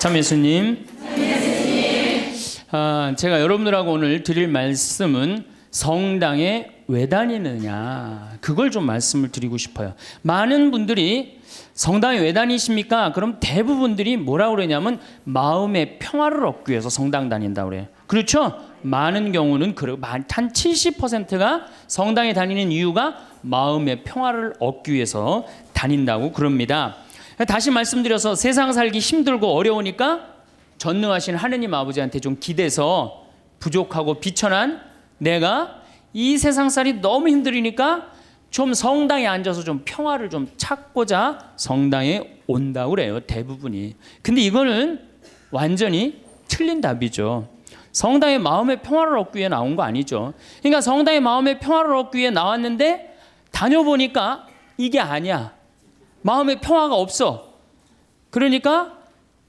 참 예수님. 제가 여러분들하고 오늘 드릴 말씀은 성당에 왜 다니느냐, 그걸 좀 말씀을 드리고 싶어요. 많은 분들이 성당에 왜 다니십니까? 그럼 대부분들이 뭐라고 그러냐면 마음의 평화를 얻기 위해서 성당 다닌다고 그래요. 그렇죠? 많은 경우는 한 70%가 성당에 다니는 이유가 마음의 평화를 얻기 위해서 다닌다고 그럽니다. 다시 말씀드려서 세상 살기 힘들고 어려우니까 전능하신 하느님 아버지한테 좀 기대서 부족하고 비천한 내가 이 세상살이 너무 힘들으니까 좀 성당에 앉아서 좀 평화를 좀 찾고자 성당에 온다고 그래요, 대부분이. 근데 이거는 완전히 틀린 답이죠. 성당에 마음의 평화를 얻기 위해 나온 거 아니죠. 그러니까 성당에 마음의 평화를 얻기 위해 나왔는데 다녀보니까 이게 아니야. 마음의 평화가 없어. 그러니까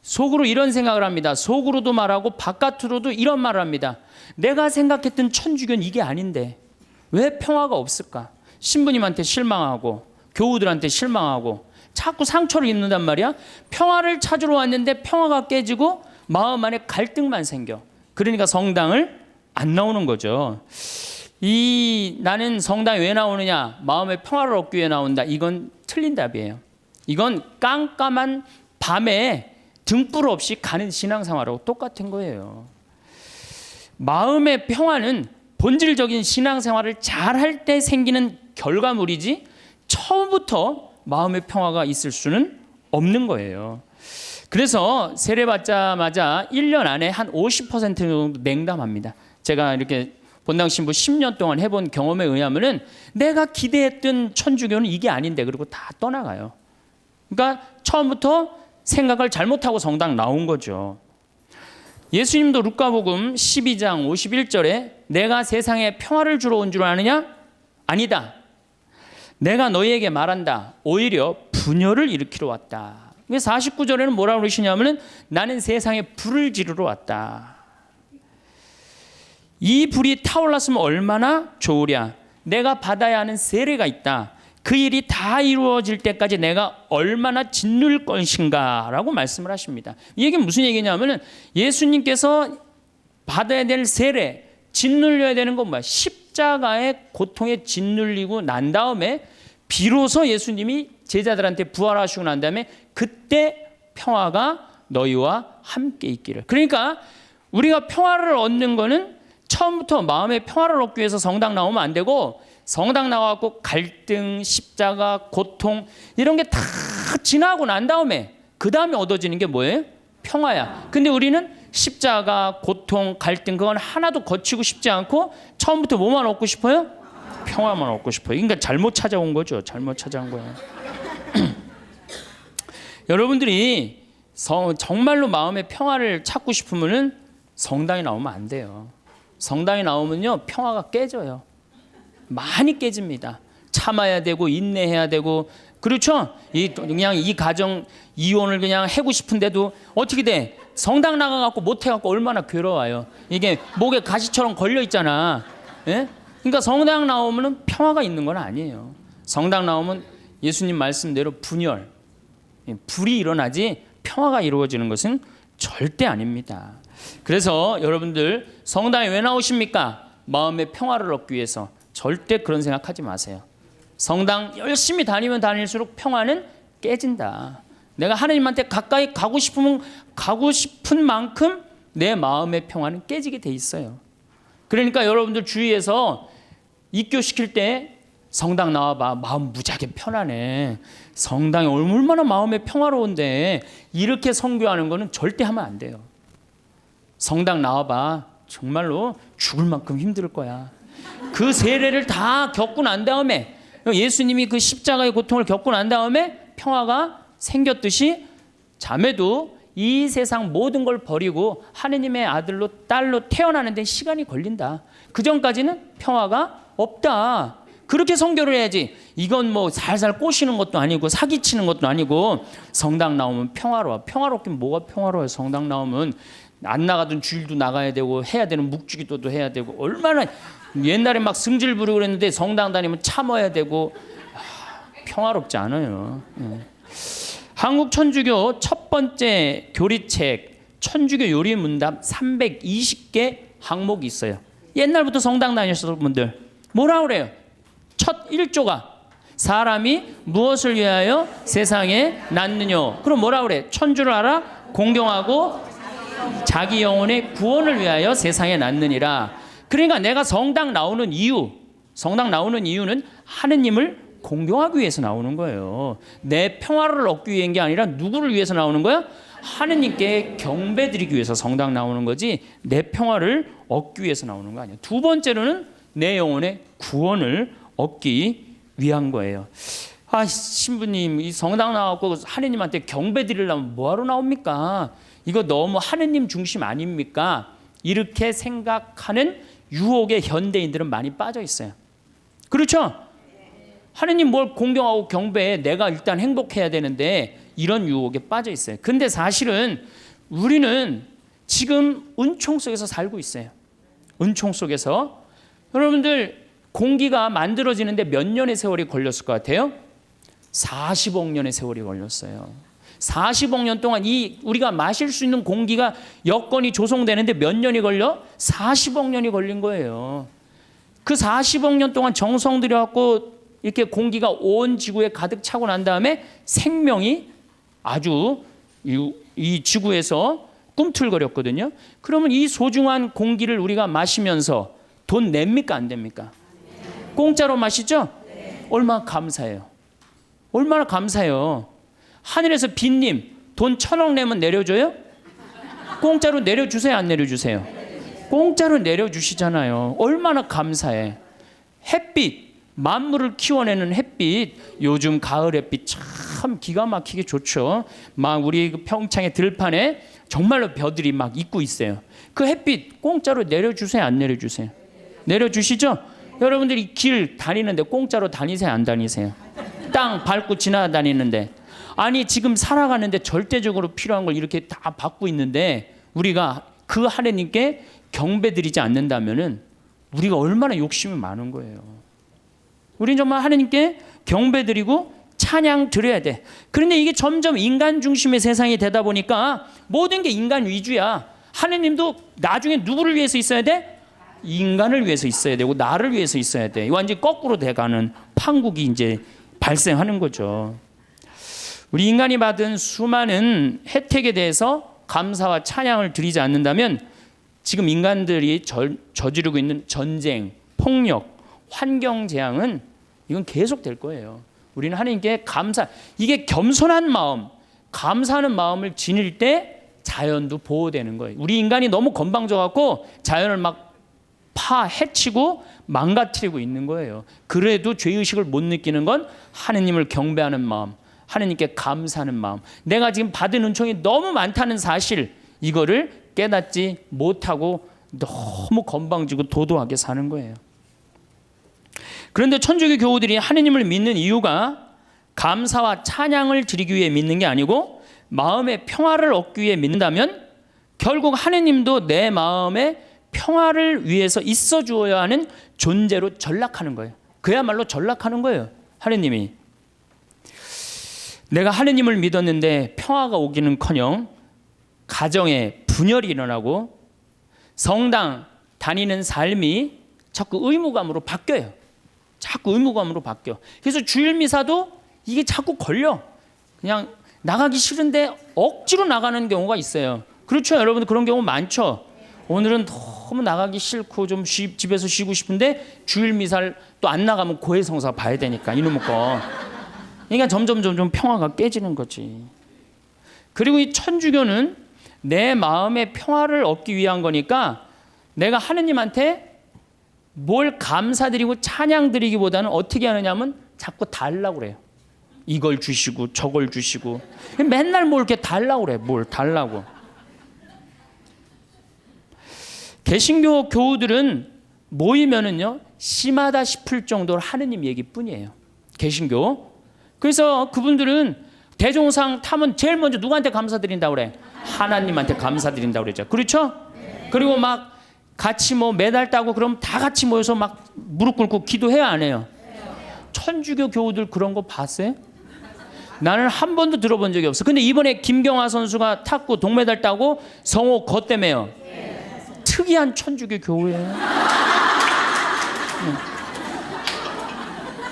속으로 이런 생각을 합니다. 속으로도 말하고 바깥으로도 이런 말을 합니다. 내가 생각했던 천주교는 이게 아닌데 왜 평화가 없을까? 신부님한테 실망하고 교우들한테 실망하고 자꾸 상처를 입는단 말이야. 평화를 찾으러 왔는데 평화가 깨지고 마음 안에 갈등만 생겨. 그러니까 성당을 안 나오는 거죠. 나는 성당에 왜 나오느냐, 마음의 평화를 얻기 위해 나온다, 이건 틀린 답이에요. 이건 깜깜한 밤에 등불 없이 가는 신앙생활하고 똑같은 거예요. 마음의 평화는 본질적인 신앙생활을 잘할 때 생기는 결과물이지 처음부터 마음의 평화가 있을 수는 없는 거예요. 그래서 세례 받자마자 1년 안에 한 50% 정도 냉담합니다. 제가 이렇게 본당 신부 10년 동안 해본 경험에 의하면은 내가 기대했던 천주교는 이게 아닌데, 그리고 다 떠나가요. 그러니까 처음부터 생각을 잘못하고 성당 나온 거죠. 예수님도 루카복음 12장 51절에 내가 세상에 평화를 주러 온 줄 아느냐? 아니다. 내가 너희에게 말한다. 오히려 분열을 일으키러 왔다. 49절에는 뭐라고 그러시냐면은 나는 세상에 불을 지르러 왔다. 이 불이 타올랐으면 얼마나 좋으랴. 내가 받아야 하는 세례가 있다. 그 일이 다 이루어질 때까지 내가 얼마나 짓눌 것인가 라고 말씀을 하십니다. 이 얘기는 무슨 얘기냐면 예수님께서 받아야 될 세례, 짓눌려야 되는 건 뭐야? 십자가의 고통에 짓눌리고 난 다음에 비로소 예수님이 제자들한테 부활하시고 난 다음에 그때 평화가 너희와 함께 있기를. 그러니까 우리가 평화를 얻는 거는 처음부터 마음의 평화를 얻기 위해서 성당 나오면 안 되고, 성당 나와갖고 갈등, 십자가, 고통 이런 게 다 지나고 난 다음에 그 다음에 얻어지는 게 뭐예요? 평화야. 근데 우리는 십자가, 고통, 갈등 그건 하나도 거치고 싶지 않고 처음부터 뭐만 얻고 싶어요? 평화만 얻고 싶어요. 그러니까 잘못 찾아온 거죠. 잘못 찾아온 거예요. 여러분들이 정말로 마음의 평화를 찾고 싶으면은 성당에 나오면 안 돼요. 성당에 나오면요 평화가 깨져요. 많이 깨집니다. 참아야 되고 인내해야 되고, 그렇죠? 그냥 이 가정 이혼을 그냥 하고 싶은데도 어떻게 돼? 성당 나가갖고 못해갖고 얼마나 괴로워요. 이게 목에 가시처럼 걸려 있잖아. 예? 그러니까 성당 나오면은 평화가 있는 건 아니에요. 성당 나오면 예수님 말씀대로 분열, 불이 일어나지 평화가 이루어지는 것은 절대 아닙니다. 그래서 여러분들 성당에 왜 나오십니까? 마음의 평화를 얻기 위해서. 절대 그런 생각하지 마세요. 성당 열심히 다니면 다닐수록 평화는 깨진다. 내가 하나님한테 가까이 가고 싶으면 가고 싶은 만큼 내 마음의 평화는 깨지게 돼 있어요. 그러니까 여러분들 주위에서 입교시킬 때 성당 나와봐. 마음 무지하게 편하네. 성당이 얼마나 마음의 평화로운데 이렇게 선교하는 거는 절대 하면 안 돼요. 성당 나와봐. 정말로 죽을 만큼 힘들 거야. 그 세례를 다 겪고 난 다음에, 예수님이 그 십자가의 고통을 겪고 난 다음에 평화가 생겼듯이 자매도 이 세상 모든 걸 버리고 하느님의 아들로 딸로 태어나는 데 시간이 걸린다. 그 전까지는 평화가 없다. 그렇게 선교를 해야지. 이건 뭐 살살 꼬시는 것도 아니고 사기치는 것도 아니고, 성당 나오면 평화로워. 평화롭긴 뭐가 평화로워요. 성당 나오면 안 나가던 주일도 나가야 되고 해야 되는 묵주기도도 해야 되고, 얼마나 옛날에 막 승질 부리고 그랬는데 성당 다니면 참아야 되고, 평화롭지 않아요. 한국 천주교 첫 번째 교리책 천주교 요리 문답 320개 항목이 있어요. 옛날부터 성당 다니셨던 분들 뭐라 그래요? 첫 1조가 사람이 무엇을 위하여 세상에 낳느뇨. 그럼 뭐라 그래? 천주를 알아? 공경하고 자기 영혼의 구원을 위하여 세상에 낳느니라. 그러니까 내가 성당 나오는 이유는 하느님을 공경하기 위해서 나오는 거예요. 내 평화를 얻기 위한 게 아니라 누구를 위해서 나오는 거야? 하느님께 경배드리기 위해서 성당 나오는 거지 내 평화를 얻기 위해서 나오는 거 아니에요. 두 번째로는 내 영혼의 구원을 얻기 위한 거예요. 아, 신부님 이 성당 나왔고 하느님한테 경배드리려면 뭐하러 나옵니까? 이거 너무 하느님 중심 아닙니까? 이렇게 생각하는 유혹에 현대인들은 많이 빠져 있어요. 그렇죠? 하느님 뭘 공경하고 경배해. 내가 일단 행복해야 되는데 이런 유혹에 빠져 있어요. 근데 사실은 우리는 지금 은총 속에서 살고 있어요. 은총 속에서. 여러분들 공기가 만들어지는데 몇 년의 세월이 걸렸을 것 같아요? 40억 년의 세월이 걸렸어요. 40억 년 동안 이 우리가 마실 수 있는 공기가 여건이 조성되는데 몇 년이 걸려? 40억 년이 걸린 거예요. 그 40억 년 동안 정성 들여갖고 이렇게 공기가 온 지구에 가득 차고 난 다음에 생명이 아주 이 지구에서 꿈틀거렸거든요. 그러면 이 소중한 공기를 우리가 마시면서 돈 냅니까 안 됩니까? 공짜로 마시죠? 얼마나 감사해요. 얼마나 감사해요. 하늘에서 빈님 돈 1,000억 내면 내려줘요? 공짜로 내려주세요 안 내려주세요? 공짜로 내려주시잖아요. 얼마나 감사해. 햇빛 만물을 키워내는 햇빛 요즘 가을 햇빛 참 기가 막히게 좋죠. 막 우리 평창의 들판에 정말로 벼들이 막 있고 있어요. 그 햇빛 공짜로 내려주세요 안 내려주세요? 내려주시죠? 여러분들이 길 다니는데 공짜로 다니세요 안 다니세요? 땅 밟고 지나다니는데 아니 지금 살아가는데 절대적으로 필요한 걸 이렇게 다 받고 있는데 우리가 그 하느님께 경배드리지 않는다면은 우리가 얼마나 욕심이 많은 거예요. 우리는 정말 하느님께 경배드리고 찬양 드려야 돼. 그런데 이게 점점 인간 중심의 세상이 되다 보니까 모든 게 인간 위주야. 하느님도 나중에 누구를 위해서 있어야 돼? 인간을 위해서 있어야 되고 나를 위해서 있어야 돼. 완전히 거꾸로 돼가는 판국이 이제 발생하는 거죠. 우리 인간이 받은 수많은 혜택에 대해서 감사와 찬양을 드리지 않는다면 지금 인간들이 저지르고 있는 전쟁, 폭력, 환경 재앙은 이건 계속될 거예요. 우리는 하나님께 이게 겸손한 마음, 감사하는 마음을 지닐 때 자연도 보호되는 거예요. 우리 인간이 너무 건방져갖고 자연을 막 해치고 망가뜨리고 있는 거예요. 그래도 죄의식을 못 느끼는 건 하느님을 경배하는 마음, 하느님께 감사하는 마음. 내가 지금 받은 은총이 너무 많다는 사실, 이거를 깨닫지 못하고 너무 건방지고 도도하게 사는 거예요. 그런데 천주교 교우들이 하느님을 믿는 이유가 감사와 찬양을 드리기 위해 믿는 게 아니고 마음의 평화를 얻기 위해 믿는다면 결국 하느님도 내 마음의 평화를 위해서 있어 주어야 하는 존재로 전락하는 거예요. 그야말로 전락하는 거예요. 하느님이. 내가 하느님을 믿었는데 평화가 오기는커녕 가정에 분열이 일어나고 성당 다니는 삶이 자꾸 의무감으로 바뀌어요. 자꾸 의무감으로 바뀌어. 그래서 주일 미사도 이게 자꾸 걸려. 그냥 나가기 싫은데 억지로 나가는 경우가 있어요. 그렇죠? 여러분 그런 경우 많죠? 오늘은 너무 나가기 싫고 좀 집에서 쉬고 싶은데 주일 미사를 또 안 나가면 고해성사 봐야 되니까 이놈의 거. 그러니까 점점 평화가 깨지는 거지. 그리고 이 천주교는 내 마음의 평화를 얻기 위한 거니까 내가 하느님한테 뭘 감사드리고 찬양드리기보다는 어떻게 하느냐면 자꾸 달라고 그래요. 이걸 주시고 저걸 주시고 맨날 뭘 이렇게 달라고 그래. 뭘 달라고. 개신교 교우들은 모이면은요 심하다 싶을 정도로 하느님 얘기뿐이에요. 개신교. 그래서 그분들은 대종상 타면 제일 먼저 누구한테 감사드린다고 그래? 하나님한테 감사드린다고 그러죠. 그렇죠? 그리고 막 같이 뭐 메달 따고 그럼 다 같이 모여서 막 무릎 꿇고 기도해야 안 해요? 천주교 교우들 그런 거 봤어요? 나는 한 번도 들어본 적이 없어. 근데 이번에 김경화 선수가 탁구 동메달 따고 성호 거 때문에요. 특이한 천주교 교회예요.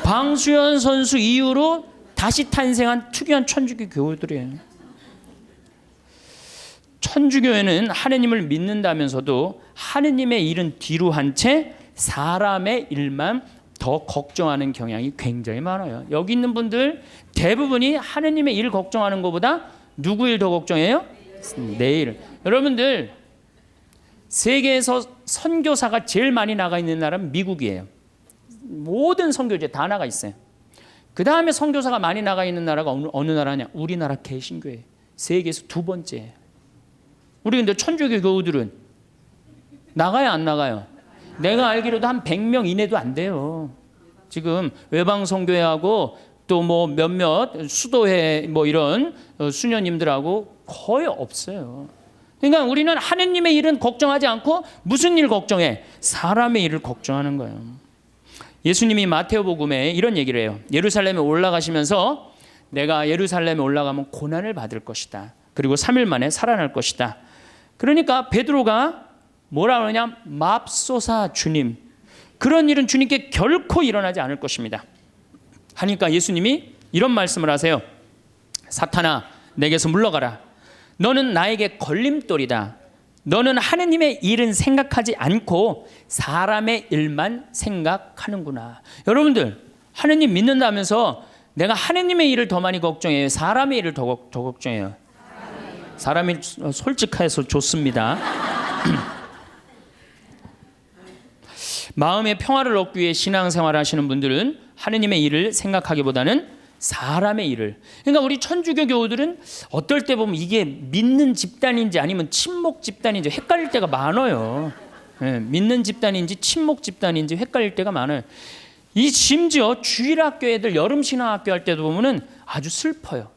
방수현 선수 이후로 다시 탄생한 특이한 천주교 교회들이에요. 천주교회는 하느님을 믿는다면서도 하느님의 일은 뒤로 한 채 사람의 일만 더 걱정하는 경향이 굉장히 많아요. 여기 있는 분들 대부분이 하느님의 일 걱정하는 것보다 누구 일 더 걱정해요? 내 일. 여러분들 세계에서 선교사가 제일 많이 나가 있는 나라는 미국이에요. 모든 선교제 다 나가 있어요. 그 다음에 선교사가 많이 나가 있는 나라가 어느 나라냐? 우리나라 개신교회. 세계에서 두 번째. 우리 근데 천주교 교우들은 나가요, 안 나가요? 내가 알기로도 한 100명 이내도 안 돼요. 지금 외방선교회하고 또 뭐 몇몇 수도회 뭐 이런 수녀님들하고 거의 없어요. 그러니까 우리는 하느님의 일은 걱정하지 않고 무슨 일 걱정해? 사람의 일을 걱정하는 거예요. 예수님이 마태오복음에 이런 얘기를 해요. 예루살렘에 올라가시면서 내가 예루살렘에 올라가면 고난을 받을 것이다. 그리고 3일 만에 살아날 것이다. 그러니까 베드로가 뭐라 그러냐? 맙소사 주님. 그런 일은 주님께 결코 일어나지 않을 것입니다. 하니까 예수님이 이런 말씀을 하세요. 사탄아, 내게서 물러가라. 너는 나에게 걸림돌이다. 너는 하느님의 일은 생각하지 않고 사람의 일만 생각하는구나. 여러분들 하느님 믿는다면서 내가 하느님의 일을 더 많이 걱정해요? 사람의 일을 더 걱정해요? 사람이 솔직해서 좋습니다. 마음의 평화를 얻기 위해 신앙생활을 하시는 분들은 하느님의 일을 생각하기보다는 사람의 일을. 그러니까 우리 천주교 교우들은 어떨 때 보면 이게 믿는 집단인지 아니면 친목 집단인지 헷갈릴 때가 많아요. 믿는 집단인지 친목 집단인지 헷갈릴 때가 많아요. 이 심지어 주일학교 애들 여름 신앙학교 할 때도 보면은 아주 슬퍼요.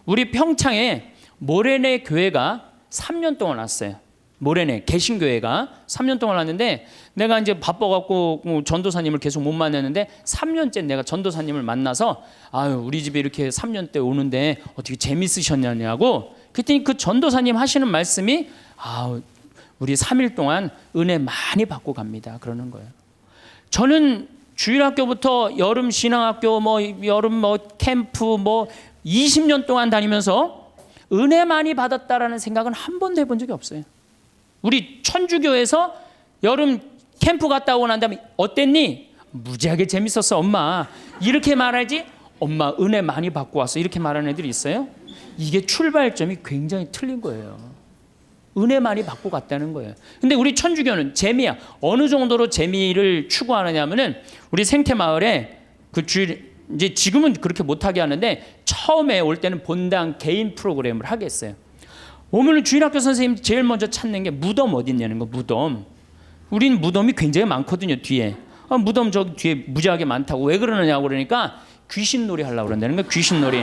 우리 평창에 모래내 교회가 3년 동안 왔어요. 모래내 개신교회가 3년 동안 왔는데 내가 이제 바빠갖고 전도사님을 계속 못 만났는데 3년째 내가 전도사님을 만나서 아유 우리 집에 이렇게 3년 때 오는데 어떻게 재밌으셨냐고 그랬더니 그 전도사님 하시는 말씀이 아우 우리 3일 동안 은혜 많이 받고 갑니다 그러는 거예요. 저는 주일학교부터 여름 신앙학교 여름 캠프 20년 동안 다니면서 은혜 많이 받았다라는 생각은 한 번도 해본 적이 없어요. 우리 천주교에서 여름 캠프 갔다 오고 난 다음에 어땠니? 무지하게 재밌었어 엄마. 이렇게 말하지 엄마 은혜 많이 받고 왔어 이렇게 말하는 애들이 있어요. 이게 출발점이 굉장히 틀린 거예요. 은혜 많이 받고 갔다는 거예요. 근데 우리 천주교는 재미야. 어느 정도로 재미를 추구하느냐면은 우리 생태마을에 그 주일 이제 지금은 그렇게 못하게 하는데 처음에 올 때는 본당 개인 프로그램을 하게 했어요. 오늘 주일학교 선생님 제일 먼저 찾는 게 무덤 어디 있냐는 거. 무덤. 우린 무덤이 굉장히 많거든요 뒤에. 무덤 저기 뒤에 무지하게 많다고. 왜 그러느냐고 그러니까 귀신놀이 하려고 그런다는 거예요. 귀신놀이.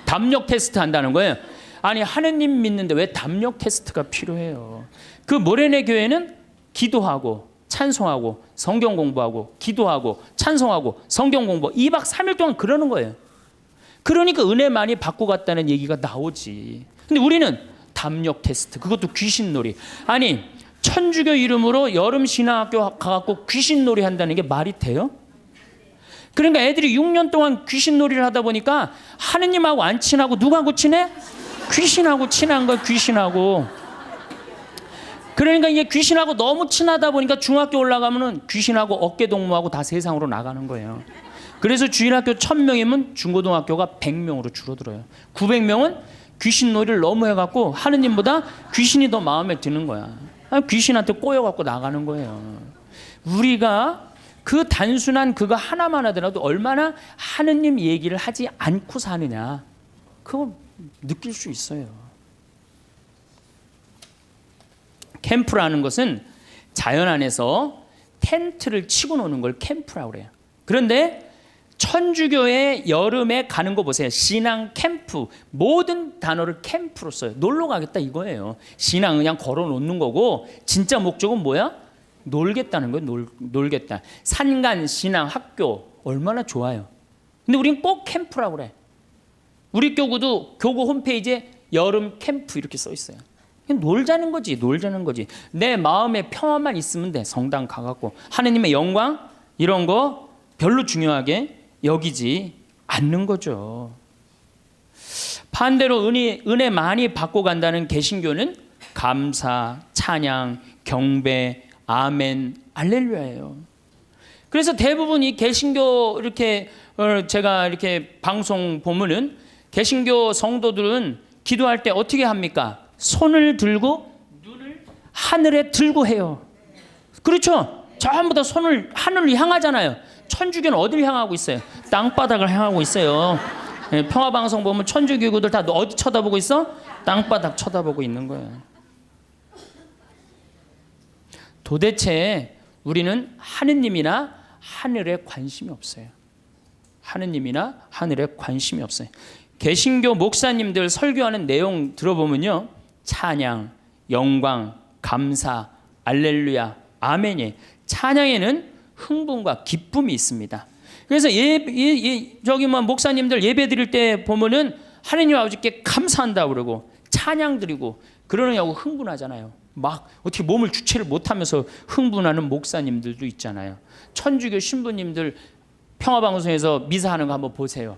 담력 테스트 한다는 거예요. 아니 하느님 믿는데 왜 담력 테스트가 필요해요. 그 모래내 교회는 기도하고 찬송하고 성경 공부하고 기도하고 찬송하고 성경 공부 2박 3일 동안 그러는 거예요. 그러니까 은혜 많이 받고 갔다는 얘기가 나오지. 근데 우리는 담력 테스트 그것도 귀신놀이. 아니 천주교 이름으로 여름 신학교 가갖고 귀신놀이 한다는 게 말이 돼요? 그러니까 애들이 6년 동안 귀신놀이를 하다 보니까 하느님하고 안 친하고 누구하고 친해? 귀신하고 친한 거야. 귀신하고. 그러니까 이게 귀신하고 너무 친하다 보니까 중학교 올라가면은 귀신하고 어깨동무하고 다 세상으로 나가는 거예요. 그래서 주일학교 1000명이면 중고등학교가 100명으로 줄어들어요. 900명은 귀신놀이를 너무 해갖고 하느님보다 귀신이 더 마음에 드는 거야. 귀신한테 꼬여갖고 나가는 거예요. 우리가 그 단순한 그거 하나만 하더라도 얼마나 하느님 얘기를 하지 않고 사느냐 그거 느낄 수 있어요. 캠프라는 것은 자연 안에서 텐트를 치고 노는 걸 캠프라고 그래요. 그런데 천주교의 여름에 가는 거 보세요. 신앙 캠프. 모든 단어를 캠프로 써요. 놀러 가겠다 이거예요. 신앙 그냥 걸어 놓는 거고 진짜 목적은 뭐야? 놀겠다는 거예요. 놀겠다. 산간 신앙 학교 얼마나 좋아요. 근데 우린 꼭 캠프라고 그래. 우리 교구도 교구 홈페이지에 여름 캠프 이렇게 써 있어요. 그냥 놀자는 거지, 놀자는 거지. 내 마음의 평화만 있으면 돼. 성당 가갖고 하느님의 영광 이런 거 별로 중요하게 여기지 않는 거죠. 반대로 은혜 많이 받고 간다는 개신교는 감사, 찬양, 경배, 아멘, 알렐루야예요. 그래서 대부분 이 개신교 이렇게 제가 이렇게 방송 보면은 개신교 성도들은 기도할 때 어떻게 합니까? 손을 들고 눈을 하늘에 들고 해요. 그렇죠? 전부 다 손을 하늘을 향하잖아요. 천주교는 어디를 향하고 있어요? 땅바닥을 향하고 있어요. 평화방송 보면 천주교구들 다 어디 쳐다보고 있어? 땅바닥 쳐다보고 있는 거예요. 도대체 우리는 하느님이나 하늘에 관심이 없어요. 하느님이나 하늘에 관심이 없어요. 개신교 목사님들 설교하는 내용 들어보면요, 찬양, 영광, 감사, 알렐루야, 아멘이. 찬양에는 흥분과 기쁨이 있습니다. 그래서 저기 뭐 목사님들 예배 드릴 때 보면은 하느님 아버지께 감사한다 그러고 찬양 드리고 그러느냐고 흥분하잖아요. 막 어떻게 몸을 주체를 못하면서 흥분하는 목사님들도 있잖아요. 천주교 신부님들 평화방송에서 미사하는 거 한번 보세요.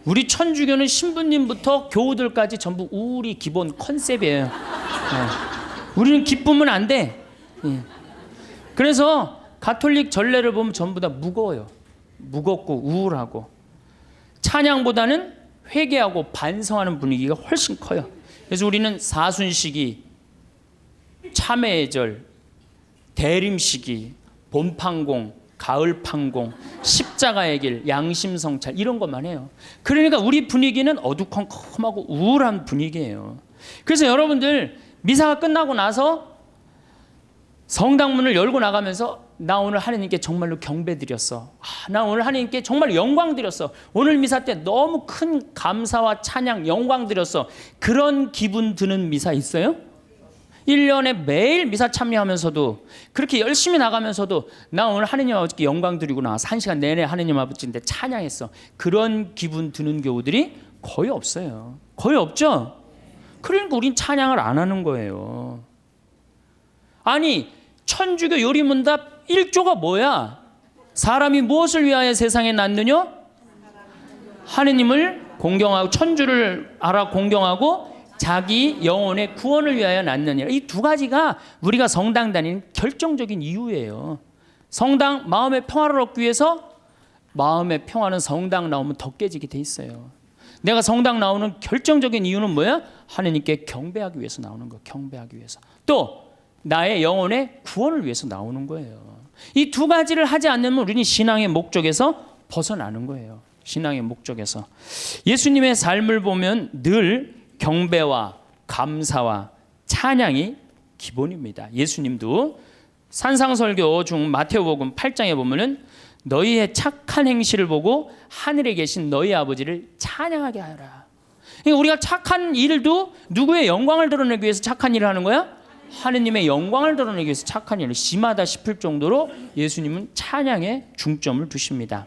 우리 천주교는 신부님부터 교우들까지 전부 우리 기본 컨셉이에요. 우리는 기쁘면 안 돼. 그래서 가톨릭 전례를 보면 전부 다 무거워요. 무겁고 우울하고 찬양보다는 회개하고 반성하는 분위기가 훨씬 커요. 그래서 우리는 사순시기, 참회의 절, 대림시기, 봄판공, 가을판공, 십자가의 길, 양심성찰 이런 것만 해요. 그러니까 우리 분위기는 어두컴컴하고 우울한 분위기예요. 그래서 여러분들 미사가 끝나고 나서 성당문을 열고 나가면서 나 오늘 하느님께 정말로 경배드렸어. 나 오늘 하느님께 정말 영광 드렸어. 오늘 미사 때 너무 큰 감사와 찬양, 영광 드렸어. 그런 기분 드는 미사 있어요? 1년에 매일 미사 참여하면서도 그렇게 열심히 나가면서도 나 오늘 하느님 아버지께 영광 드리고 나와서 1시간 내내 하느님 아버지인데 찬양했어. 그런 기분 드는 교우들이 거의 없어요. 거의 없죠? 그러니까 우린 찬양을 안 하는 거예요. 아니 천주교 요리문답 1조가 뭐야? 사람이 무엇을 위하여 세상에 났느냐? 하느님을 공경하고 천주를 알아 공경하고 자기 영혼의 구원을 위하여 낳느니라. 이 두 가지가 우리가 성당 다니는 결정적인 이유예요. 성당 마음의 평화를 얻기 위해서 마음의 평화는 성당 나오면 더 깨지게 돼 있어요. 내가 성당 나오는 결정적인 이유는 뭐야? 하느님께 경배하기 위해서 나오는 거. 경배하기 위해서. 또 나의 영혼의 구원을 위해서 나오는 거예요. 이 두 가지를 하지 않으면 우리는 신앙의 목적에서 벗어나는 거예요. 신앙의 목적에서. 예수님의 삶을 보면 늘 경배와 감사와 찬양이 기본입니다. 예수님도 산상설교 중 마태복음 8장에 보면은 너희의 착한 행실을 보고 하늘에 계신 너희 아버지를 찬양하게 하라. 그러니까 우리가 착한 일도 누구의 영광을 드러내기 위해서 착한 일을 하는 거야? 하느님의 영광을 드러내기 위해서 착한 일을 심하다 싶을 정도로 예수님은 찬양에 중점을 두십니다.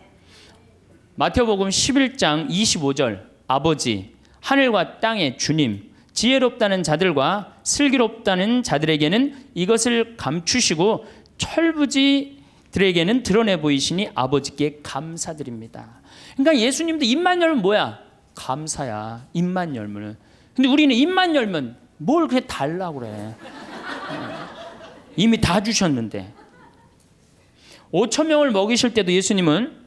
마태복음 11장 25절 아버지 하늘과 땅의 주님 지혜롭다는 자들과 슬기롭다는 자들에게는 이것을 감추시고 철부지들에게는 드러내 보이시니 아버지께 감사드립니다. 그러니까 예수님도 입만 열면 뭐야? 감사야. 입만 열면은. 근데 우리는 입만 열면 뭘 그렇게 달라고 그래. 이미 다 주셨는데. 5천 명을 먹이실 때도 예수님은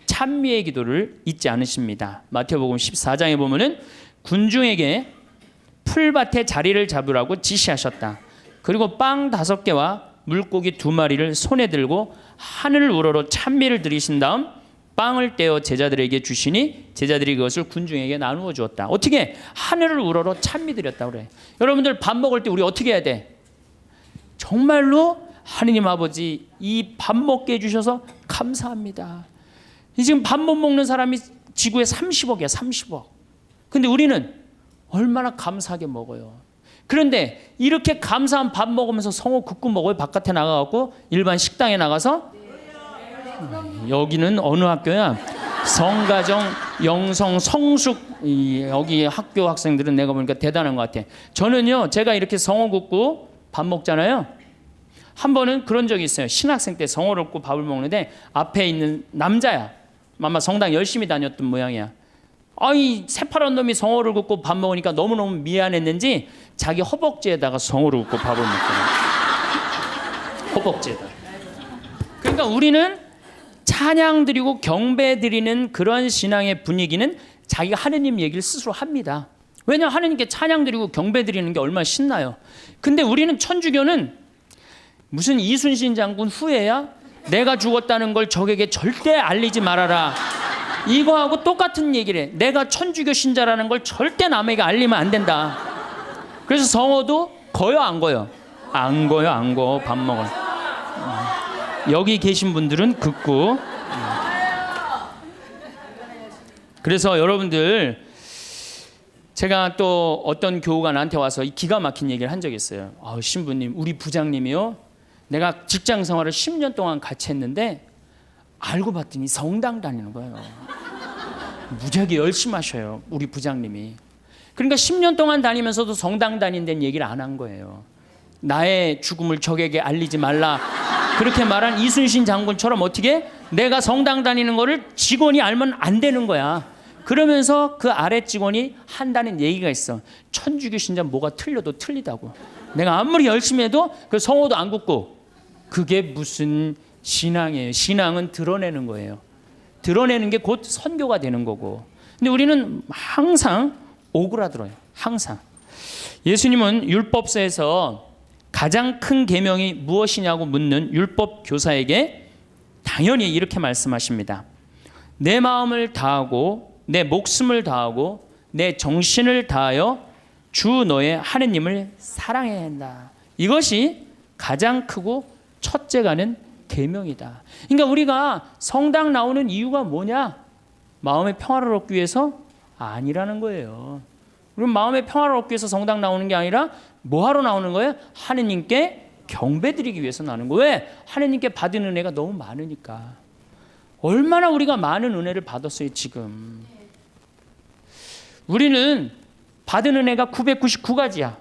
찬미의 기도를 잊지 않으십니다. 마태복음 14장에 보면은 군중에게 풀밭에 자리를 잡으라고 지시하셨다. 그리고 빵 5개와 물고기 2마리를 손에 들고 하늘을 우러러 찬미를 드리신 다음 빵을 떼어 제자들에게 주시니 제자들이 그것을 군중에게 나누어 주었다. 어떻게? 하늘을 우러러 찬미 드렸다 그래. 여러분들 밥 먹을 때 우리 어떻게 해야 돼? 정말로 하느님 아버지 이 밥 먹게 해주셔서 감사합니다. 지금 밥 못 먹는 사람이 지구에 30억이야. 30억. 근데 우리는 얼마나 감사하게 먹어요. 그런데 이렇게 감사한 밥 먹으면서 성호 굽고 먹어요? 바깥에 나가갖고 일반 식당에 나가서? 여기는 어느 학교야? 성가정, 영성, 성숙 여기 학교 학생들은 내가 보니까 대단한 것 같아. 저는요, 제가 이렇게 성호 굽고 밥 먹잖아요. 한 번은 그런 적이 있어요. 신학생 때 성호를 굽고 밥을 먹는데 앞에 있는 남자야. 아마 성당 열심히 다녔던 모양이야. 아이 새파란 놈이 성호를 굽고 밥 먹으니까 너무너무 미안했는지 자기 허벅지에다가 성호를 굽고 밥을 먹더라고요. 허벅지에다. 그러니까 우리는 찬양 드리고 경배 드리는 그런 신앙의 분위기는 자기가 하느님 얘기를 스스로 합니다. 왜냐하면 하느님께 찬양 드리고 경배 드리는 게 얼마나 신나요. 근데 우리는 천주교는 무슨 이순신 장군 후예야? 내가 죽었다는 걸 적에게 절대 알리지 말아라. 이거하고 똑같은 얘기를 해. 내가 천주교 신자라는 걸 절대 남에게 알리면 안 된다. 그래서 성호도 거요 안 거요? 안 거요 안 거. 밥 먹어. 여기 계신 분들은 긋고. 그래서 여러분들, 제가 또 어떤 교우가 나한테 와서 이 기가 막힌 얘기를 한 적이 있어요. 신부님, 우리 부장님이요, 내가 직장 생활을 10년 동안 같이 했는데 알고 봤더니 성당 다니는 거예요. 무지하게 열심히 하셔요, 우리 부장님이. 그러니까 10년 동안 다니면서도 성당 다닌다는 얘기를 안 한 거예요. 나의 죽음을 적에게 알리지 말라, 그렇게 말한 이순신 장군처럼 어떻게 내가 성당 다니는 거를 직원이 알면 안 되는 거야. 그러면서 그 아래 직원이 한다는 얘기가 있어. 천주교 신자 뭐가 틀려도 틀리다고. 내가 아무리 열심히 해도 그 성호도 안 굽고. 그게 무슨 신앙이에요. 신앙은 드러내는 거예요. 드러내는 게 곧 선교가 되는 거고. 근데 우리는 항상 오그라들어요. 항상. 예수님은 율법서에서 가장 큰 계명이 무엇이냐고 묻는 율법 교사에게 당연히 이렇게 말씀하십니다. 내 마음을 다하고 내 목숨을 다하고 내 정신을 다하여 주 너의 하느님을 사랑해야 한다. 이것이 가장 크고 첫째가는 계명이다. 그러니까 우리가 성당 나오는 이유가 뭐냐? 마음의 평화를 얻기 위해서? 아니라는 거예요. 우리는 마음의 평화를 얻기 위해서 성당 나오는 게 아니라 뭐 하러 나오는 거예요? 하느님께 경배드리기 위해서 나오는 거예요. 왜? 하느님께 받은 은혜가 너무 많으니까. 얼마나 우리가 많은 은혜를 받았어요 지금. 우리는 받은 은혜가 999가지야.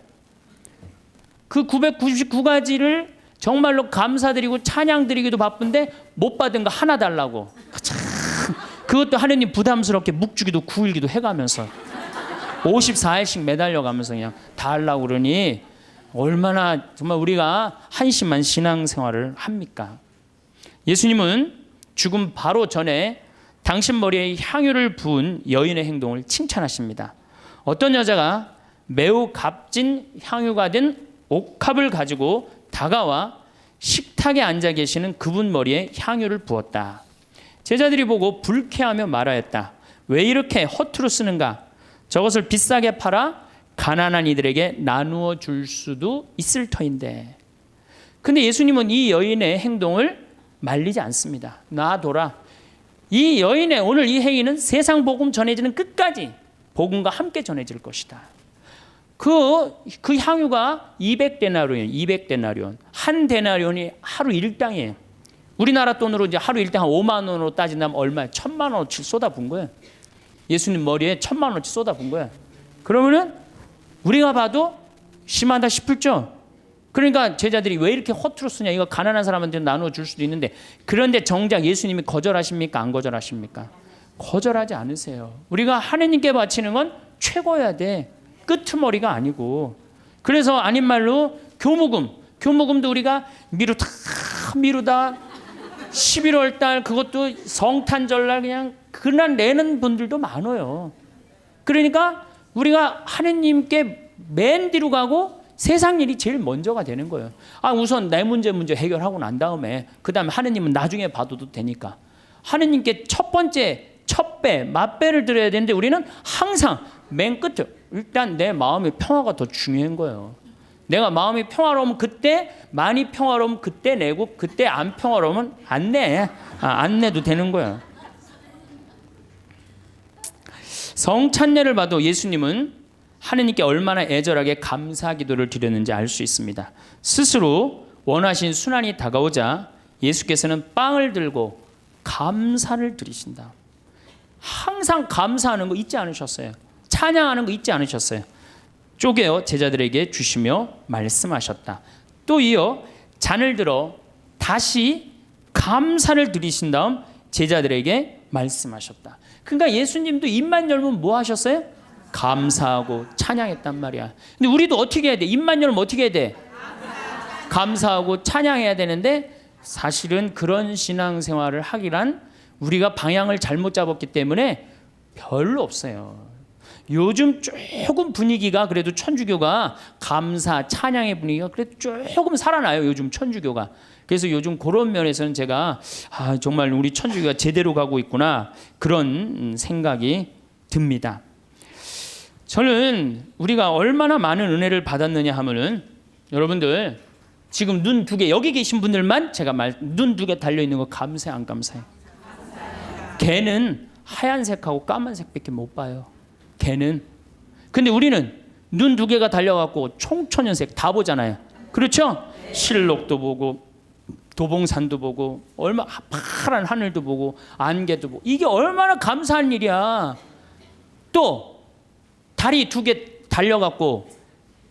그 999가지를 정말로 감사드리고 찬양드리기도 바쁜데 못 받은 거 하나 달라고. 참, 그것도 하느님 부담스럽게 묵주기도 9일기도 해가면서 54일씩 매달려가면서 그냥 다 하려고 그러니 얼마나 정말 우리가 한심한 신앙생활을 합니까? 예수님은 죽음 바로 전에 당신 머리에 향유를 부은 여인의 행동을 칭찬하십니다. 어떤 여자가 매우 값진 향유가 된 옥합을 가지고 다가와 식탁에 앉아 계시는 그분 머리에 향유를 부었다. 제자들이 보고 불쾌하며 말하였다. 왜 이렇게 허투루 쓰는가? 저것을 비싸게 팔아 가난한 이들에게 나누어 줄 수도 있을 터인데. 근데 예수님은 이 여인의 행동을 말리지 않습니다. 놔둬라. 이 여인의 오늘 이 행위는 세상 복음 전해지는 끝까지 복음과 함께 전해질 것이다. 그 향유가 200데나리온, 200데나리온. 한 데나리온이 하루 일당이에요. 우리나라 돈으로 이제 하루 일당 한 5만 원으로 따진다면 얼마야? 1,000만 원어치 쏟아부은 거예요. 예수님 머리에 1,000만 원어치 쏟아부은 거예요. 그러면은 우리가 봐도 심하다 싶을죠? 그러니까 제자들이 왜 이렇게 허투루 쓰냐? 이거 가난한 사람한테 나누어 줄 수도 있는데. 그런데 정작 예수님이 거절하십니까? 안 거절하십니까? 거절하지 않으세요. 우리가 하느님께 바치는 건 최고여야 돼. 끄트머리가 아니고. 그래서 아닌 말로 교무금도 우리가 미루다 11월 달 그것도 성탄절날 그냥 그날 내는 분들도 많아요. 그러니까 우리가 하느님께 맨 뒤로 가고 세상 일이 제일 먼저가 되는 거예요. 우선 내 문제 해결하고 난 다음에 그 다음에 하느님은 나중에 봐도 되니까. 하느님께 첫 번째 첫 배, 맛배를 드려야 되는데 우리는 항상 맨 끝에 일단 내 마음의 평화가 더 중요한 거예요. 내가 마음이 평화로우면 그때, 많이 평화로우면 그때 내고, 그때 안 평화로우면 안 내. 안 내도 되는 거예요. 성찬례를 봐도 예수님은 하느님께 얼마나 애절하게 감사 기도를 드렸는지 알 수 있습니다. 스스로 원하신 순환이 다가오자 예수께서는 빵을 들고 감사를 드리신다. 항상 감사하는 거 잊지 않으셨어요. 찬양하는 거 잊지 않으셨어요. 쪼개어 제자들에게 주시며 말씀하셨다. 또 이어 잔을 들어 다시 감사를 드리신 다음 제자들에게 말씀하셨다. 그러니까 예수님도 입만 열면 뭐 하셨어요? 감사하고 찬양했단 말이야. 근데 우리도 어떻게 해야 돼? 입만 열면 어떻게 해야 돼? 감사하고 찬양해야 되는데 사실은 그런 신앙생활을 하기란 우리가 방향을 잘못 잡았기 때문에 별로 없어요. 요즘 조금 분위기가 그래도 천주교가 감사, 찬양의 분위기가 그래도 조금 살아나요. 요즘 천주교가. 그래서 요즘 그런 면에서는 제가 정말 우리 천주교가 제대로 가고 있구나 그런 생각이 듭니다. 저는 우리가 얼마나 많은 은혜를 받았느냐 하면은 여러분들 지금 눈 두 개 여기 계신 분들만 제가 눈 두 개 달려 있는 거 감사해 안 감사해? 걔는 하얀색하고 까만색밖에 못 봐요. 걔는. 근데 우리는 눈 두 개가 달려갖고 총천연색 다 보잖아요. 그렇죠? 실록도 보고 도봉산도 보고 얼마 파란 하늘도 보고 안개도 보고 이게 얼마나 감사한 일이야. 또 다리 두 개 달려갖고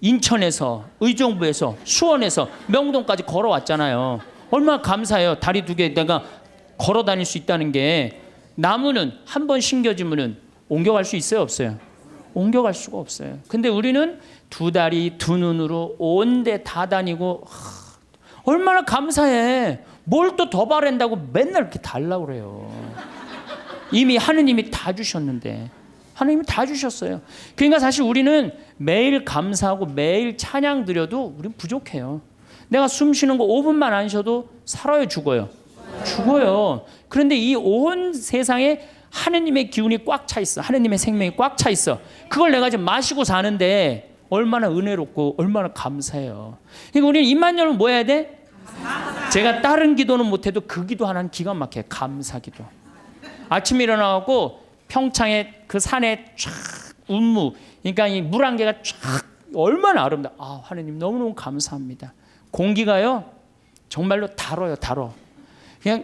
인천에서 의정부에서 수원에서 명동까지 걸어왔잖아요. 얼마나 감사해요. 다리 두 개 내가 걸어 다닐 수 있다는 게. 나무는 한 번 심겨지면은 옮겨갈 수 있어요 없어요? 옮겨갈 수가 없어요. 근데 우리는 두 다리 두 눈으로 온 데 다 다니고 얼마나 감사해. 뭘 또 더 바란다고 맨날 이렇게 달라고 그래요. 이미 하느님이 다 주셨는데. 하느님이 다 주셨어요. 그러니까 사실 우리는 매일 감사하고 매일 찬양 드려도 우리는 부족해요. 내가 숨 쉬는 거 5분만 안 쉬어도 살아요 죽어요? 죽어요. 그런데 이 온 세상에 하느님의 기운이 꽉 차 있어. 하느님의 생명이 꽉 차 있어. 그걸 내가 지금 마시고 사는데 얼마나 은혜롭고 얼마나 감사해요. 그러니까 우리는 입만 열면 뭐 해야 돼? 제가 다른 기도는 못해도 그 기도 하나는 기가 막혀요. 감사기도. 아침에 일어나고 평창에 그 산에 쫙 운무, 그러니까 이 물안개가 쫙 얼마나 아름다워. 하느님 너무너무 감사합니다. 공기가요 정말로 달아요. 달아. 그냥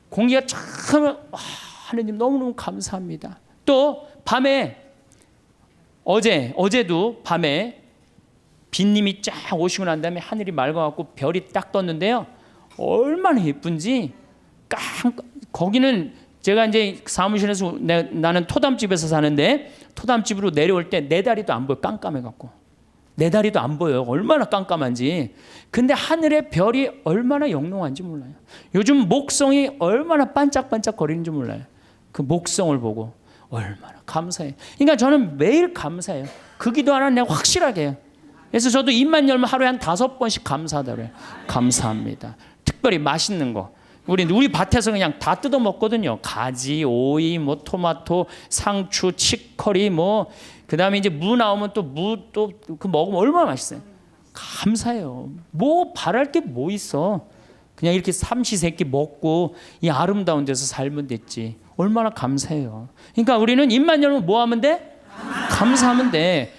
공기가 쫙 하면 하느님 너무너무 감사합니다. 또 밤에 어제도 밤에 빗님이 쫙 오시고 난 다음에 하늘이 맑아갖고 별이 딱 떴는데요. 얼마나 예쁜지 거기는 제가 이제 사무실에서 나는 토담집에서 사는데 토담집으로 내려올 때 내 다리도 안 보여. 깜깜해갖고 내 다리도 안 보여요. 얼마나 깜깜한지. 근데 하늘의 별이 얼마나 영롱한지 몰라요. 요즘 목성이 얼마나 반짝반짝 거리는지 몰라요. 그 목성을 보고 얼마나 감사해요. 그러니까 저는 매일 감사해요. 그 기도 하나 내가 확실하게 해요. 그래서 저도 입만 열면 하루에 한 5번씩 감사하다고 그래요. 감사합니다. 특별히 맛있는 거. 우리 밭에서 그냥 다 뜯어 먹거든요. 가지, 오이, 뭐 토마토, 상추, 치커리, 뭐 그다음에 이제 무 나오면 또 무 또 그 먹으면 얼마나 맛있어요. 감사해요. 뭐 바랄 게 뭐 있어. 그냥 이렇게 삼시세끼 먹고 이 아름다운 데서 살면 됐지. 얼마나 감사해요. 그러니까 우리는 입만 열면 뭐 하면 돼? 감사하면 돼.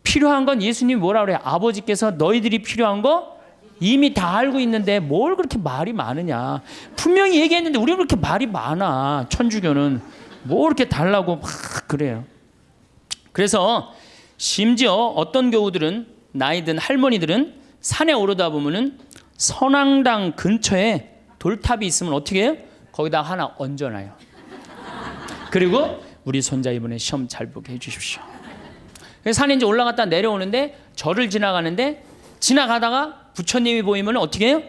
필요한 건 예수님이 뭐라 그래요? 아버지께서 너희들이 필요한 거 이미 다 알고 있는데 뭘 그렇게 말이 많으냐. 분명히 얘기했는데 우리는 그렇게 말이 많아. 천주교는 뭐 이렇게 달라고 막 그래요. 그래서 심지어 어떤 교우들은 나이든 할머니들은 산에 오르다 보면은 선앙당 근처에 돌탑이 있으면 어떻게 해요? 거기다 하나 얹어놔요. 그리고 우리 손자 이번에 시험 잘 보게 해주십시오. 산에 이제 올라갔다 내려오는데 절을 지나가는데 지나가다가 부처님이 보이면 어떻게 해요?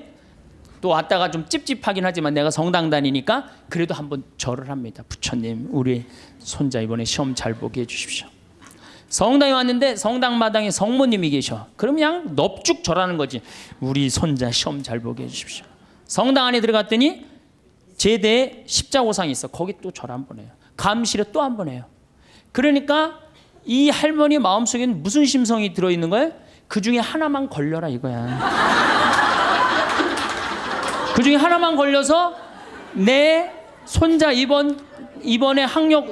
또 왔다가 좀 찝찝하긴 하지만 내가 성당 다니니까 그래도 한번 절을 합니다. 부처님 우리 손자 이번에 시험 잘 보게 해주십시오. 성당에 왔는데 성당 마당에 성모님이 계셔. 그럼 그냥 넙죽 절하는 거지. 우리 손자 시험 잘 보게 해주십시오. 성당 안에 들어갔더니 제대에 십자고상이 있어. 거기 또 절 한 번 해요. 감실에 또 한 번 해요. 그러니까 이 할머니 마음속에는 무슨 심성이 들어있는 거예요? 그 중에 하나만 걸려라 이거야. 그 중에 하나만 걸려서 내 손자 이번에 학력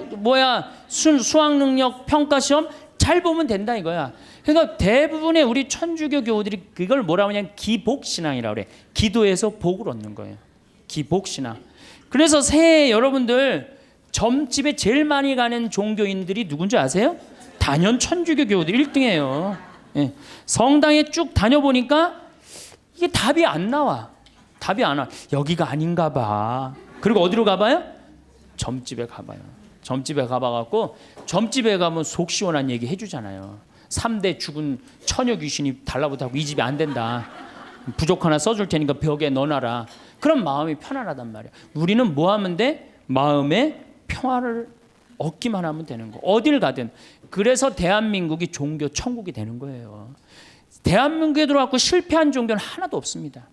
수학 능력 평가 시험 잘 보면 된다 이거야. 그러니까 대부분의 우리 천주교 교우들이 그걸 뭐라고 하냐면 기복신앙이라고 그래. 기도해서 복을 얻는 거예요. 기복신앙. 그래서 새해 여러분들 점집에 제일 많이 가는 종교인들이 누군지 아세요? 단연 천주교 교우들 1등이에요. 예. 성당에 쭉 다녀보니까 이게 답이 안 나와. 답이 안 와. 여기가 아닌가 봐. 그리고 어디로 가봐요? 점집에 가봐요. 점집에 가봐갖고 점집에 가면 속 시원한 얘기 해주잖아요. 3대 죽은 처녀 귀신이 달라붙어고 이 집이 안 된다. 부족 하나 써줄 테니까 벽에 넣어놔라. 그럼 마음이 편안하단 말이야. 우리는 뭐 하면 돼? 마음의 평화를 얻기만 하면 되는 거. 어딜 가든. 그래서 대한민국이 종교 천국이 되는 거예요. 대한민국에 들어왔고 실패한 종교는 하나도 없습니다.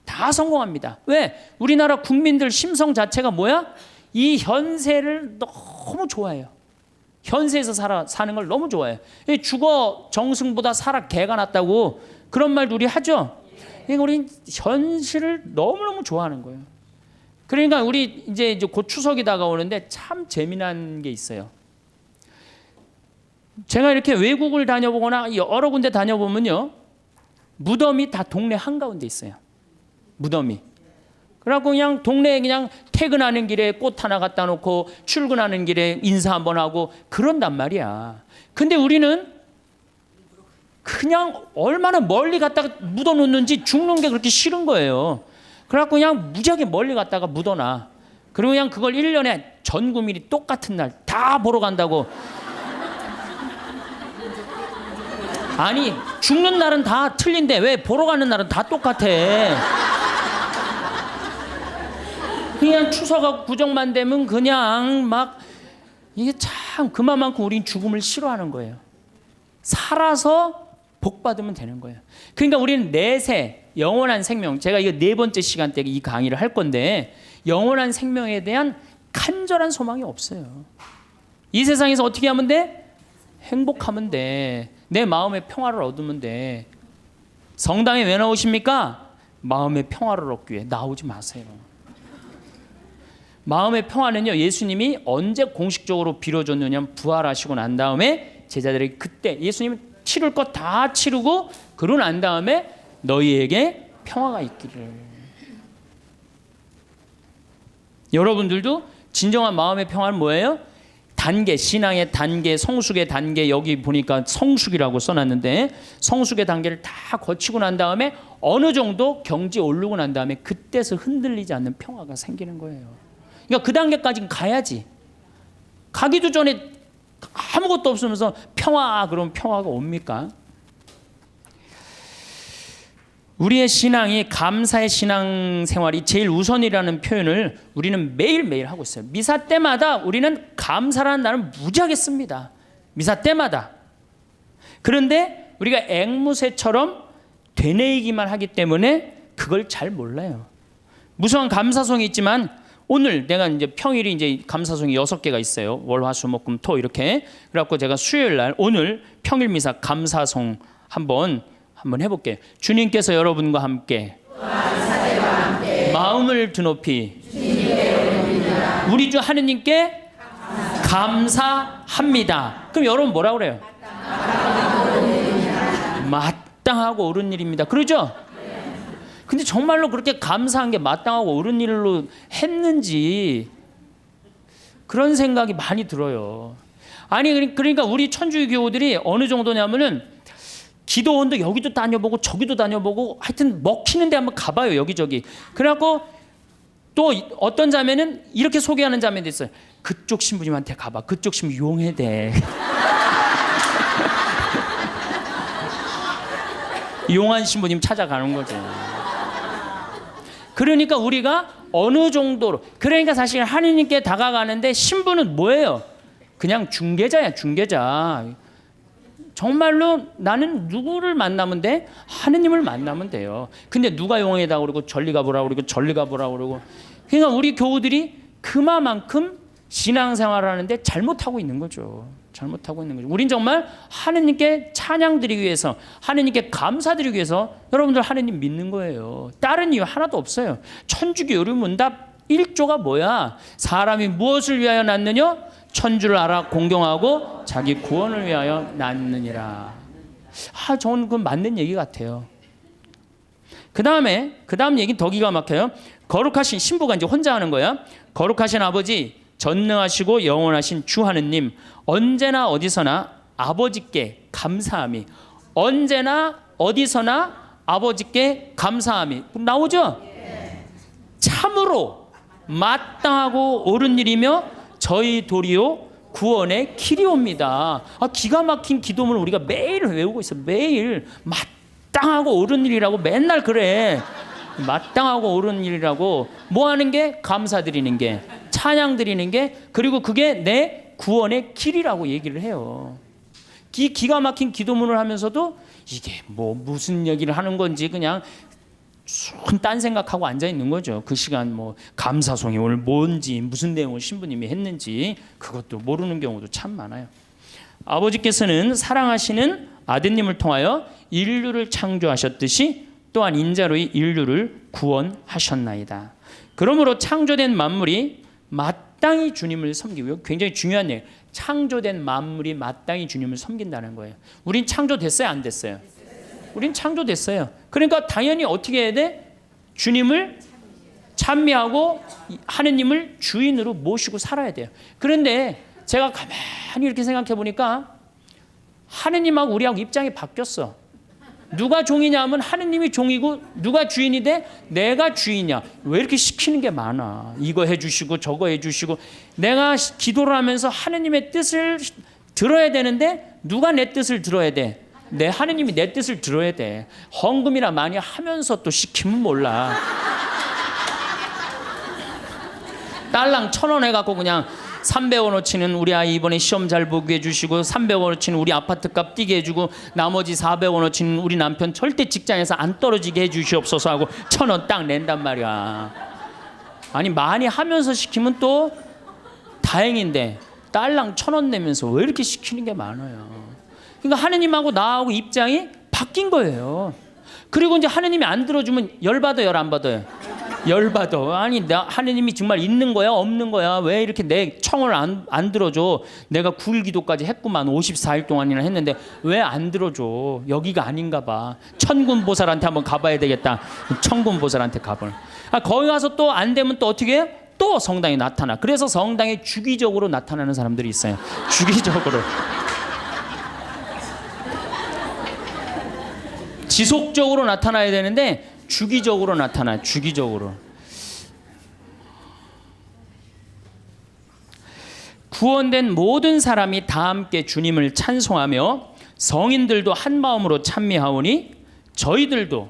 다 성공합니다. 왜? 우리나라 국민들 심성 자체가 뭐야? 이 현세를 너무 좋아해요. 현세에서 사는 걸 너무 좋아해요. 죽어 정승보다 살아 개가 낫다고 그런 말도 우리 하죠. 그러니까 우리 현실을 너무너무 좋아하는 거예요. 그러니까 우리 이제 곧 추석이 다가오는데 참 재미난 게 있어요. 제가 이렇게 외국을 다녀보거나 여러 군데 다녀보면요, 무덤이 다 동네 한가운데 있어요. 무덤이. 그래갖고 그냥 동네에 그냥 퇴근하는 길에 꽃 하나 갖다 놓고 출근하는 길에 인사 한번 하고 그런단 말이야. 근데 우리는 그냥 얼마나 멀리 갔다가 묻어놓는지 죽는 게 그렇게 싫은 거예요. 그래갖고 그냥 무지하게 멀리 갔다가 묻어놔. 그리고 그냥 그걸 1년에 전 국민이 똑같은 날 다 보러 간다고. 아니 죽는 날은 다 틀린데 왜 보러 가는 날은 다 똑같아. 그냥 추석하고 구정만 되면 그냥 막 이게 참 그만큼 우린 죽음을 싫어하는 거예요. 살아서 복 받으면 되는 거예요. 그러니까 우리는 내세 영원한 생명, 제가 이거 4번째 시간 때 이 강의를 할 건데 영원한 생명에 대한 간절한 소망이 없어요. 이 세상에서 어떻게 하면 돼? 행복하면 돼. 내 마음의 평화를 얻으면 돼. 성당에 왜 나오십니까? 마음의 평화를 얻기 위해. 나오지 마세요. 마음의 평화는요, 예수님이 언제 공식적으로 빌어줬느냐, 부활하시고 난 다음에 제자들이 그때 예수님은 치를 것 다 치르고 그러고 난 다음에 너희에게 평화가 있기를. 여러분들도 진정한 마음의 평화는 뭐예요? 단계, 신앙의 단계, 성숙의 단계, 여기 보니까 성숙이라고 써놨는데 성숙의 단계를 다 거치고 난 다음에 어느 정도 경지에 오르고 난 다음에 그때서 흔들리지 않는 평화가 생기는 거예요. 그러니까 그 단계까지 가야지. 가기도 전에 아무것도 없으면서 평화, 그럼 평화가 옵니까? 우리의 신앙이, 감사의 신앙생활이 제일 우선이라는 표현을 우리는 매일매일 하고 있어요. 미사 때마다 우리는 감사라는 단어를 무지하게 씁니다. 미사 때마다. 그런데 우리가 앵무새처럼 되뇌이기만 하기 때문에 그걸 잘 몰라요. 무수한 감사송이 있지만 오늘 내가 이제 평일이 이제 감사송이 6개가 있어요. 월, 화, 수, 목, 금, 토 이렇게. 그래갖고 제가 수요일 날 오늘 평일 미사 감사송 한번 해볼게요. 주님께서 여러분과 함께 마음을 드높이 우리 주 하느님께 감사합니다. 그럼 여러분 뭐라 그래요? 마땅하고 옳은 일입니다. 그러죠? 근데 정말로 그렇게 감사한 게 마땅하고 옳은 일로 했는지 그런 생각이 많이 들어요. 아니 그러니까 우리 천주교 교우들이 어느 정도냐면은 기도원도 여기도 다녀보고 저기도 다녀보고 하여튼 먹히는 데 한번 가봐요. 여기저기. 그래갖고 또 어떤 자매는 이렇게 소개하는 자매도 있어요. 그쪽 신부님한테 가봐. 그쪽 신부 용해대. 용한 신부님 찾아가는 거죠. 그러니까 우리가 어느 정도로, 그러니까 사실 하느님께 다가가는데 신부는 뭐예요? 그냥 중개자야, 중개자. 정말로 나는 누구를 만나면 돼? 하느님을 만나면 돼요. 근데 누가 용해다 그러고 저리 가보라고 그러고 저리 가보라고 그러고. 그러니까 우리 교우들이 그만큼 신앙생활을 하는데 잘못하고 있는 거죠. 잘못하고 있는 거죠. 우린 정말 하느님께 찬양드리기 위해서, 하느님께 감사드리기 위해서 여러분들 하느님 믿는 거예요. 다른 이유 하나도 없어요. 천주교 요리문답 1조가 뭐야? 사람이 무엇을 위하여 낳느냐? 천주를 알아 공경하고 자기 구원을 위하여 낳느니라. 저는 그건 맞는 얘기 같아요. 그 다음 얘기는 더 기가 막혀요. 거룩하신 신부가 이제 혼자 하는 거야. 거룩하신 아버지, 전능하시고 영원하신 주 하느님, 언제나 어디서나 아버지께 감사함이, 언제나 어디서나 아버지께 감사함이 나오죠. 참으로 마땅하고 옳은 일이며 저희 도리요 구원의 길이옵니다. 기가 막힌 기도문을 우리가 매일 외우고 있어. 매일 마땅하고 옳은 일이라고 맨날 그래. 마땅하고 옳은 일이라고 뭐 하는 게? 감사드리는 게, 찬양 드리는 게, 그리고 그게 내 구원의 길이라고 얘기를 해요. 기가 막힌 기도문을 하면서도 이게 뭐 무슨 얘기를 하는 건지 그냥 딴 생각하고 앉아 있는 거죠. 그 시간 뭐 감사송이 오늘 뭔지, 무슨 내용을 신부님이 했는지 그것도 모르는 경우도 참 많아요. 아버지께서는 사랑하시는 아드님을 통하여 인류를 창조하셨듯이 또한 인자로 인류를 구원하셨나이다. 그러므로 창조된 만물이 마땅히 주님을 섬기고, 굉장히 중요한 얘기예요. 창조된 만물이 마땅히 주님을 섬긴다는 거예요. 우린 창조됐어요, 안 됐어요? 우린 창조됐어요. 그러니까 당연히 어떻게 해야 돼? 주님을 찬미하고 하느님을 주인으로 모시고 살아야 돼요. 그런데 제가 가만히 이렇게 생각해 보니까 하느님하고 우리하고 입장이 바뀌었어. 누가 종이냐 하면 하느님이 종이고, 누가 주인이 돼? 내가 주인이야. 왜 이렇게 시키는 게 많아? 이거 해주시고 저거 해주시고. 내가 기도를 하면서 하느님의 뜻을 들어야 되는데 누가 내 뜻을 들어야 돼? 내 하느님이 내 뜻을 들어야 돼. 헌금이나 많이 하면서 또 시키면 몰라. 딸랑 1,000원 해갖고 그냥 300원어치는 우리 아이 이번에 시험 잘 보게 해주시고, 300원어치는 우리 아파트값 뛰게 해주고, 나머지 400원어치는 우리 남편 절대 직장에서 안 떨어지게 해주시옵소서 하고 1,000원 딱 낸단 말이야. 아니 많이 하면서 시키면 또 다행인데 딸랑 1,000원 내면서 왜 이렇게 시키는 게 많아요. 그러니까 하느님하고 나하고 입장이 바뀐 거예요. 그리고 이제 하느님이 안 들어주면 열받아요, 안 받아요? 열받아. 아니 하느님이 정말 있는 거야, 없는 거야? 왜 이렇게 내 청을 안 들어줘? 내가 9일 기도까지 했구만. 54일 동안이나 했는데 왜 안 들어줘? 여기가 아닌가 봐. 천군보살한테 한번 가봐야 되겠다. 천군보살한테 가봐. 거기 가서 또 안 되면 또 어떻게 해요? 또 성당에 나타나. 그래서 성당에 주기적으로 나타나는 사람들이 있어요. 주기적으로. 지속적으로 나타나야 되는데 주기적으로 나타나. 주기적으로. 구원된 모든 사람이 다 함께 주님을 찬송하며 성인들도 한 마음으로 찬미하오니 저희들도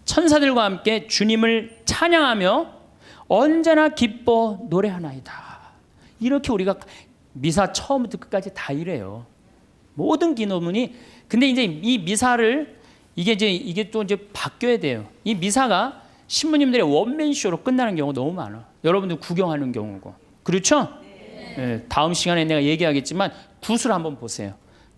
천사들과 함께 주님을 찬양하며 언제나 기뻐 노래하나이다. 이렇게 우리가 미사 처음부터 끝까지 다 이래요. 모든 기도문이. 근데 이제 이 미사를 이게 또 이제 바뀌어야 돼요. 이 미사가 신부님들의 원맨쇼로 끝나는 경우가 너무 많아. 여러분들 구경하는 경우고. 그렇죠? 네, 다음 시간에 내가 얘기하겠지만 굿을 한번 보세요.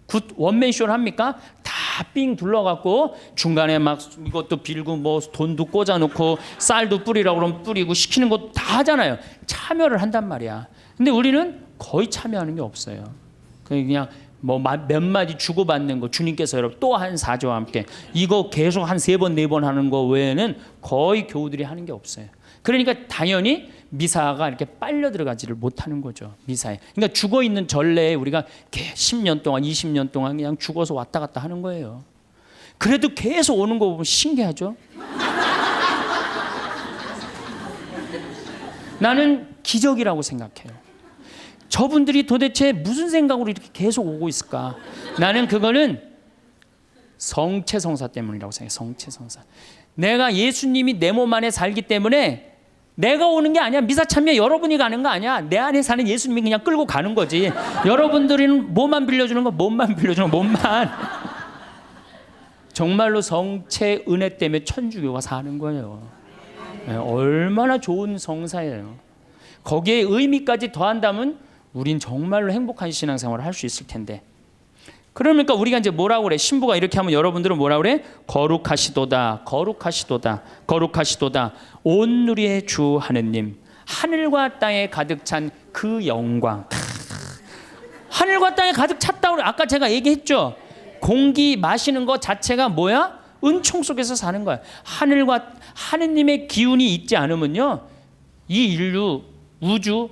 굿 원맨쇼를 합니까? 다 삥 둘러갖고 중간에 막 이것도 빌고 뭐 돈도 꽂아놓고 쌀도 뿌리라고 그러면 뿌리고 시키는 거 다 하잖아요. 참여를 한단 말이야. 근데 우리는 거의 참여하는 게 없어요. 그냥 뭐 몇 마디 주고받는 거, 주님께서 여러분 또 한 사조와 함께 이거 계속 한 3번 4번 하는 거 외에는 거의 교우들이 하는 게 없어요. 그러니까 당연히 미사가 이렇게 빨려 들어가지를 못하는 거죠. 미사에. 그러니까 죽어 있는 전례에 우리가 10년 동안 20년 동안 그냥 죽어서 왔다 갔다 하는 거예요. 그래도 계속 오는 거 보면 신기하죠. 나는 기적이라고 생각해요. 저분들이 도대체 무슨 생각으로 이렇게 계속 오고 있을까? 나는 그거는 성체성사 때문이라고 생각해요. 성체성사. 내가 예수님이 내 몸 안에 살기 때문에 내가 오는 게 아니야. 미사 참여 여러분이 가는 거 아니야. 내 안에 사는 예수님이 그냥 끌고 가는 거지. 여러분들은 몸만 빌려주는 거, 몸만 빌려주는 거, 몸만. 정말로 성체 은혜 때문에 천주교가 사는 거예요. 네, 얼마나 좋은 성사예요. 거기에 의미까지 더한다면 우린 정말로 행복한 신앙생활을 할 수 있을 텐데. 그러니까 우리가 이제 뭐라고 그래? 신부가 이렇게 하면 여러분들은 뭐라고 그래? 거룩하시도다, 거룩하시도다, 거룩하시도다. 온 누리의 주 하느님, 하늘과 땅에 가득 찬 그 영광. 하늘과 땅에 가득 찼다고 아까 제가 얘기했죠. 공기 마시는 것 자체가 뭐야? 은총 속에서 사는 거야. 하늘과 하느님의 기운이 있지 않으면요, 이 인류, 우주,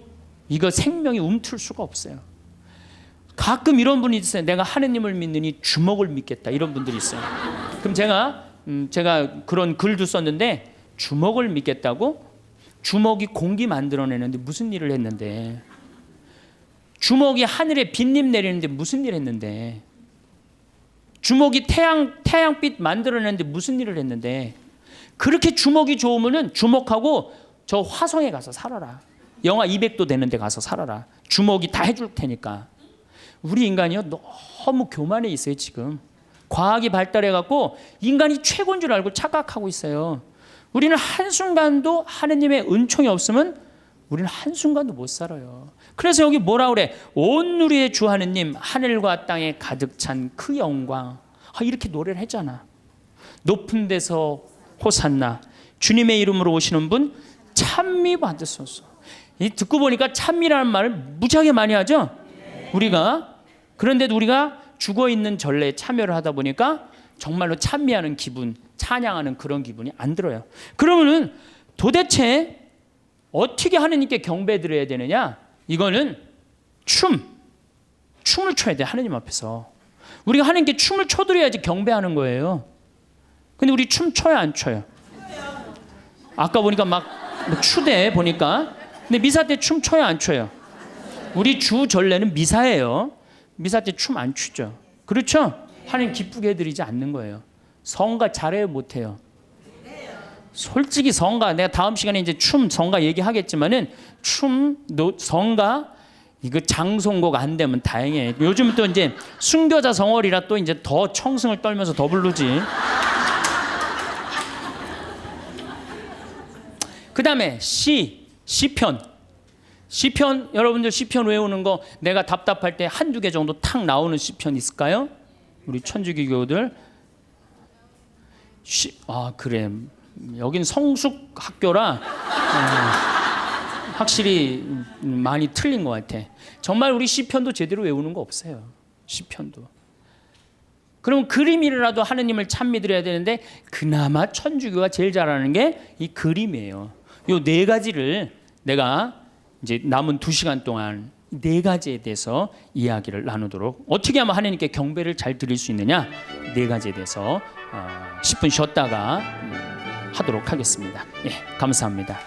이거 생명이 움틀 수가 없어요. 가끔 이런 분이 있어요. 내가 하느님을 믿느니 주먹을 믿겠다, 이런 분들이 있어요. 그럼 제가 그런 글도 썼는데, 주먹을 믿겠다고? 주먹이 공기 만들어내는데 무슨 일을 했는데, 주먹이 하늘에 빗님 내리는데 무슨 일을 했는데, 주먹이 태양빛 만들어내는데 무슨 일을 했는데, 그렇게 주먹이 좋으면은 주먹하고 저 화성에 가서 살아라. 영하 200도 되는 데 가서 살아라. 주먹이 다 해줄 테니까. 우리 인간이요, 너무 교만해 있어요. 지금 과학이 발달해 갖고 인간이 최고인 줄 알고 착각하고 있어요. 우리는 한순간도 하느님의 은총이 없으면 우리는 한순간도 못 살아요. 그래서 여기 뭐라 그래? 온 누리의 주 하느님, 하늘과 땅에 가득 찬 그 영광. 이렇게 노래를 했잖아. 높은 데서 호산나, 주님의 이름으로 오시는 분 찬미 받으소서. 이 듣고 보니까 찬미라는 말을 무지하게 많이 하죠, 우리가. 그런데도 우리가 죽어있는 전례에 참여를 하다 보니까 정말로 찬미하는 기분, 찬양하는 그런 기분이 안 들어요. 그러면은 도대체 어떻게 하느님께 경배 드려야 되느냐? 이거는 춤을 춰야 돼. 하느님 앞에서 우리가 하느님께 춤을 춰드려야지 경배하는 거예요. 근데 우리 춤 춰요, 안 춰요? 아까 보니까 막 추대 보니까. 근데 미사 때 춤 춰요, 안 춰요? 우리 주 전례는 미사예요. 미사 때 춤 안 추죠. 그렇죠? 하나님 기쁘게 해드리지 않는 거예요. 성가 잘해요, 못해요? 솔직히 성가, 내가 다음 시간에 이제 성가 얘기하겠지만은 성가 이거 장송곡 안 되면 다행이에요. 요즘 또 이제 순교자 성월이라 또 이제 더 청승을 떨면서 더 부르지. 그 다음에 시편. 여러분들 시편 외우는 거 내가 답답할 때 한두 개 정도 탁 나오는 시편 있을까요? 우리 천주교교들. 그래. 여긴 성숙 학교라 확실히 많이 틀린 것 같아. 정말 우리 시편도 제대로 외우는 거 없어요. 시편도. 그럼 그림이라도 하느님을 찬미 드려야 되는데 그나마 천주교가 제일 잘하는 게 이 그림이에요. 요 네 가지를 내가 이제 남은 2시간 동안 네 가지에 대해서 이야기를 나누도록, 어떻게 하면 하나님께 경배를 잘 드릴 수 있느냐, 네 가지에 대해서 10분 쉬었다가 하도록 하겠습니다. 예, 감사합니다.